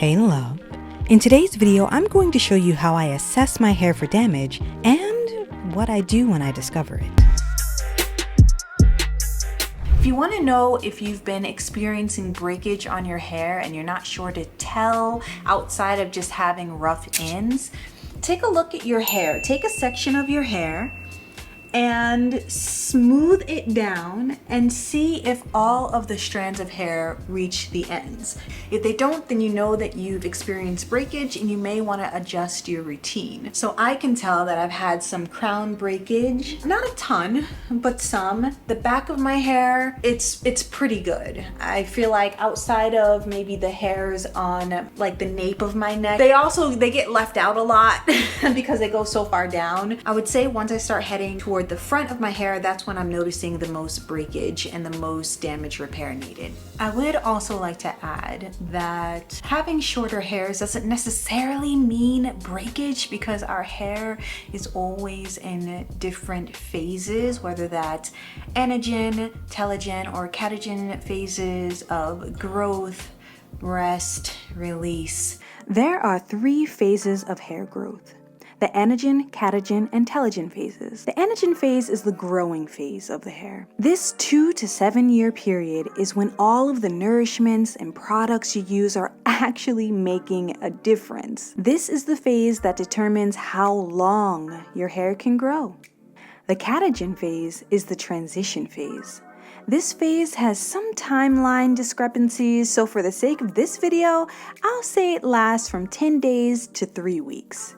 Hey love. In today's video, I'm going to show you how I assess my hair for damage and what I do when I discover it. If you want to know if you've been experiencing breakage on your hair and you're not sure to tell outside of just having rough ends, take a look at your hair. Take a section of your hair and smooth it down and see if all of the strands of hair reach the ends. If they don't, then you know that you've experienced breakage and you may want to adjust your routine. So I can tell that I've had some crown breakage, not a ton, but some. The back of my hair, it's pretty good. I feel like outside of maybe the hairs on like the nape of my neck, they get left out a lot because they go so far down. I would say once I start heading toward the front of my hair, that's when I'm noticing the most breakage and the most damage repair needed. I would also like to add that having shorter hairs doesn't necessarily mean breakage, because our hair is always in different phases, whether that's anagen, telogen, or catagen phases of growth, rest, release. There are 3 phases of hair growth: the anagen, catagen, and telogen phases. The anagen phase is the growing phase of the hair. This 2 to 7 year period is when all of the nourishments and products you use are actually making a difference. This is the phase that determines how long your hair can grow. The catagen phase is the transition phase. This phase has some timeline discrepancies, so for the sake of this video, I'll say it lasts from 10 days to 3 weeks.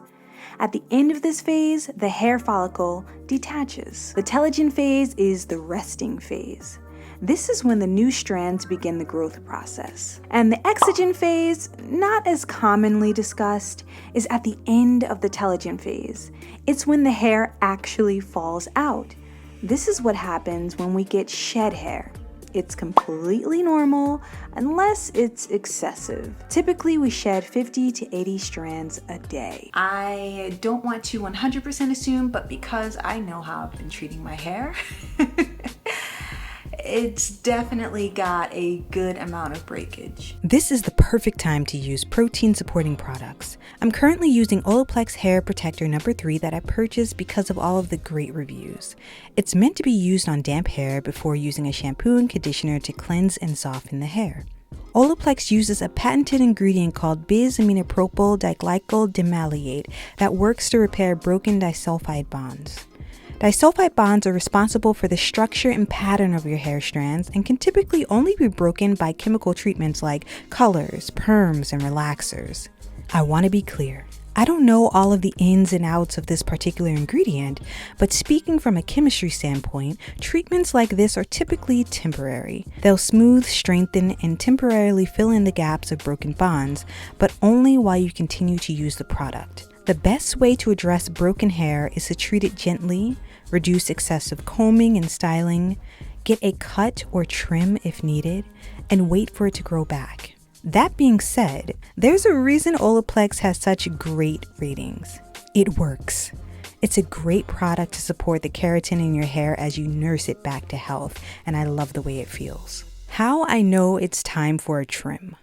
At the end of this phase, the hair follicle detaches. The telogen phase is the resting phase. This is when the new strands begin the growth process. And the exogen phase, not as commonly discussed, is at the end of the telogen phase. It's when the hair actually falls out. This is what happens when we get shed hair. It's completely normal unless it's excessive. Typically, we shed 50 to 80 strands a day. I don't want to 100% assume, but because I know how I've been treating my hair, it's definitely got a good amount of breakage. This is the perfect time to use protein supporting products. I'm currently using Olaplex Hair Protector No. 3 that I purchased because of all of the great reviews. It's meant to be used on damp hair before using a shampoo and conditioner to cleanse and soften the hair. Olaplex uses a patented ingredient called bis-aminopropyl diglycol demaleate that works to repair broken disulfide bonds. Disulfide bonds are responsible for the structure and pattern of your hair strands and can typically only be broken by chemical treatments like colors, perms, and relaxers. I want to be clear. I don't know all of the ins and outs of this particular ingredient, but speaking from a chemistry standpoint, treatments like this are typically temporary. They'll smooth, strengthen, and temporarily fill in the gaps of broken bonds, but only while you continue to use the product. The best way to address broken hair is to treat it gently, reduce excessive combing and styling, get a cut or trim if needed, and wait for it to grow back. That being said, there's a reason Olaplex has such great ratings. It works. It's a great product to support the keratin in your hair as you nurse it back to health, and I love the way it feels. How I know it's time for a trim.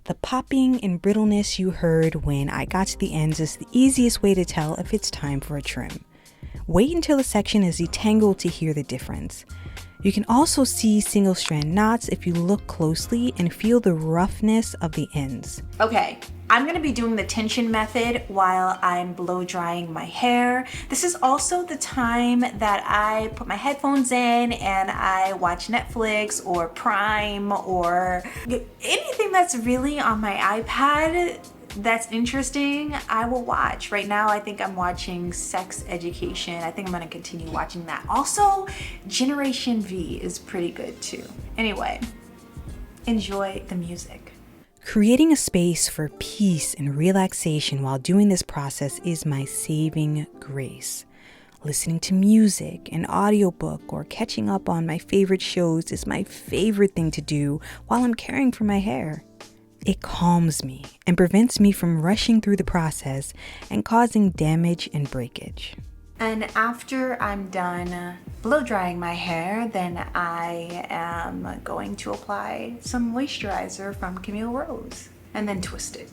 The popping and brittleness you heard when I got to the ends is the easiest way to tell if it's time for a trim. Wait until the section is detangled to hear the difference. You can also see single strand knots if you look closely and feel the roughness of the ends. Okay, I'm gonna be doing the tension method while I'm blow drying my hair. This is also the time that I put my headphones in and I watch Netflix or Prime or anything that's really on my iPad that's interesting, I will watch. Right now, I think I'm watching Sex Education. I think I'm gonna continue watching that. Also, Generation V is pretty good too. Anyway, enjoy the music. Creating a space for peace and relaxation while doing this process is my saving grace. Listening to music, an audiobook, or catching up on my favorite shows is my favorite thing to do while I'm caring for my hair. It calms me and prevents me from rushing through the process and causing damage and breakage. And after I'm done blow drying my hair, then I am going to apply some moisturizer from Camille Rose and then twist it.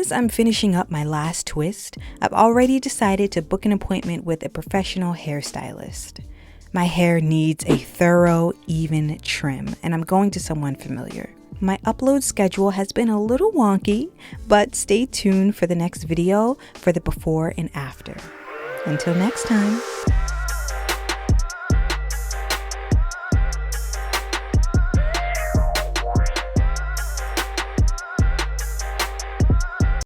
As I'm finishing up my last twist, I've already decided to book an appointment with a professional hairstylist. My hair needs a thorough, even trim, and I'm going to someone familiar. My upload schedule has been a little wonky, but stay tuned for the next video for the before and after. Until next time.